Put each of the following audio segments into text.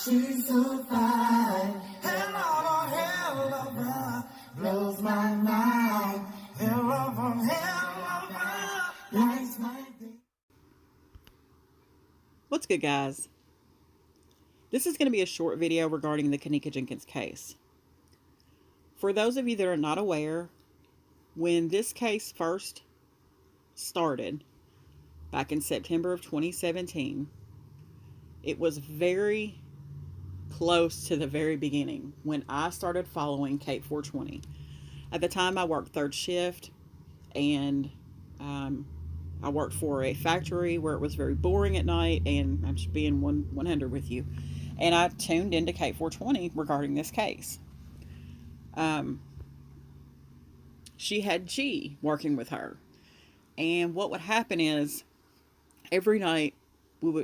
She's so fine. Hell of a hell of a blows my mind. Hell of a lights my day. What's good, guys? This is going to be a short video regarding the Kenneka Jenkins case. For those of you that are not aware, when this case first started back in September of 2017, it was very close to the very beginning when I started following Kate 420. At the time, I worked third shift, and I worked for a factory where it was very boring at night, and I'm just being 100 with you. And I tuned into Kate 420 regarding this case. She had G working with her, and what would happen is every night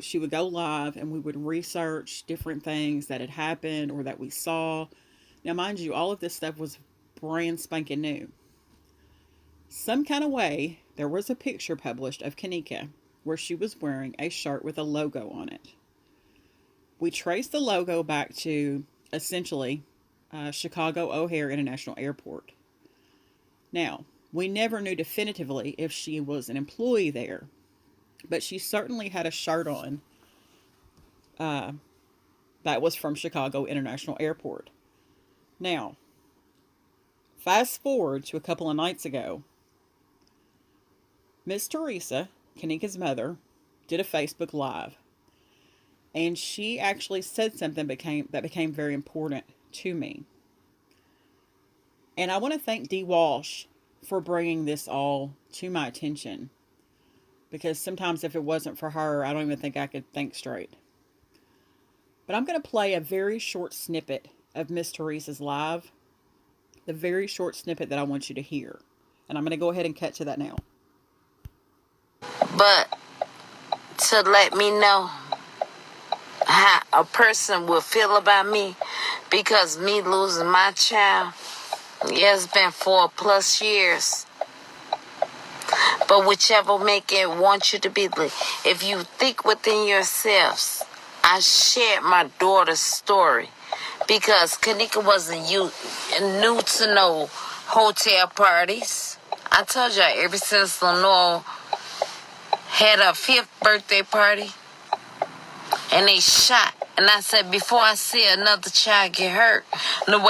she would go live and we would research different things that had happened or that we saw. Now, mind you, all of this stuff was brand spanking new. Some kind of way, there was a picture published of Kenneka where she was wearing a shirt with a logo on it. We traced the logo back to, essentially, Chicago O'Hare International Airport. Now, we never knew definitively if she was an employee there, but she certainly had a shirt on that was from Chicago International Airport. Now, fast forward to a couple of nights ago, Miss Teresa, Kenneka's mother, did a Facebook Live, and she actually said something that became very important to me. And I want to thank Dee Walsh for bringing this all to my attention, because sometimes if it wasn't for her, I don't even think I could think straight. But I'm going to play a very short snippet of Miss Teresa's live, the very short snippet that I want you to hear. And I'm going to go ahead and cut to that now. But to let me know how a person will feel about me, because me losing my child, it's been 4+ years. But whichever make it want you to be, if you think within yourselves, I shared my daughter's story because Kenneka wasn't new to no hotel parties. I told y'all ever since Lenore had her 5th birthday party and they shot. And I said, before I see another child get hurt, didn't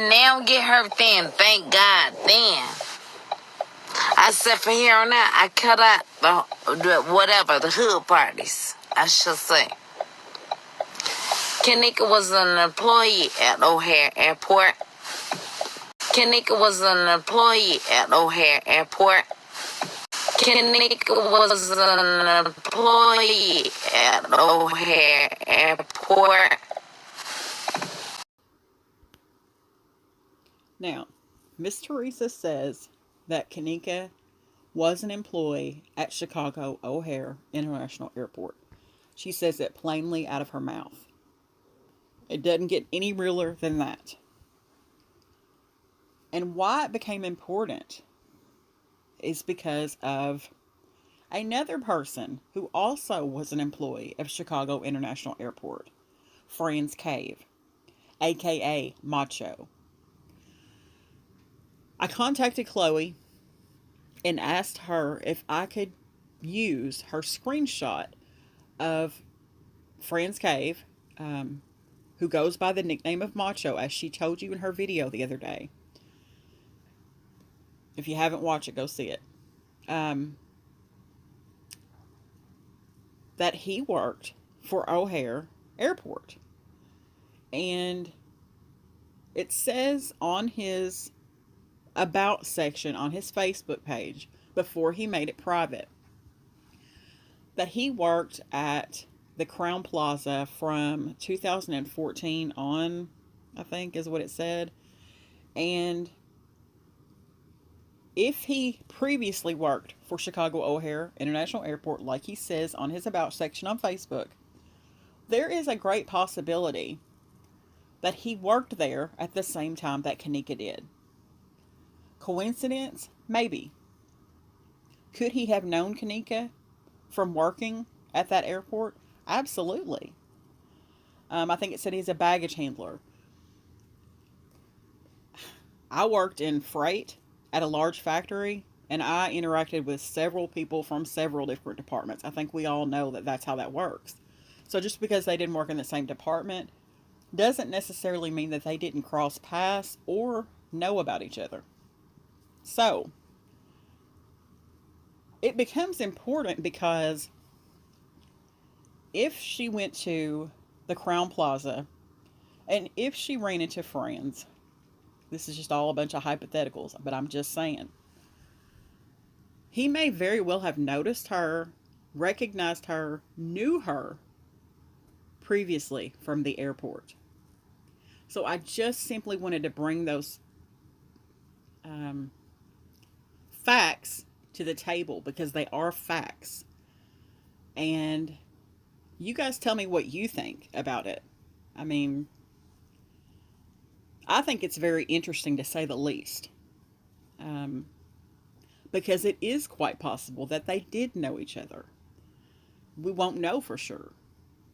now get hurt then, thank God then. I said, from here on out, I cut out the hood parties, I should say. Kenneka was an employee at O'Hare Airport. Kenneka was an employee at O'Hare Airport. Kenneka was an employee at O'Hare Airport. Now, Miss Teresa says that Kenneka was an employee at Chicago O'Hare International Airport. She says it plainly out of her mouth. It doesn't get any realer than that. And why it became important is because of another person who also was an employee of Chicago International Airport, Franz Cave, aka Macho. I contacted Chloe and asked her if I could use her screenshot of Franz Cave, who goes by the nickname of Macho, as she told you in her video the other day. If you haven't watched it, go see it. That he worked for O'Hare Airport. And it says on his About section on his Facebook page, before he made it private, that he worked at the Crowne Plaza from 2014 on, I think is what it said. And if he previously worked for Chicago O'Hare International Airport, like he says on his About section on Facebook, there is a great possibility that he worked there at the same time that Kenneka did. Coincidence? Maybe. Could he have known Kenneka from working at that airport? Absolutely. I think it said he's a baggage handler. I worked in freight at a large factory, and I interacted with several people from several different departments. I think we all know that that's how that works. So just because they didn't work in the same department doesn't necessarily mean that they didn't cross paths or know about each other. So it becomes important because if she went to the Crowne Plaza and if she ran into friends, this is just all a bunch of hypotheticals, but I'm just saying, he may very well have noticed her, recognized her, knew her previously from the airport. So I just simply wanted to bring those facts to the table because they are facts. And you guys tell me what you think about it. I mean, I think it's very interesting to say the least. Because it is quite possible that they did know each other. We won't know for sure,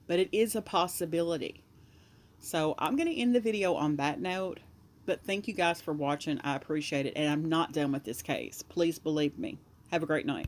but it is a possibility. So I'm going to end the video on that note, but thank you guys for watching. I appreciate it, and I'm not done with this case. Please believe me. Have a great night.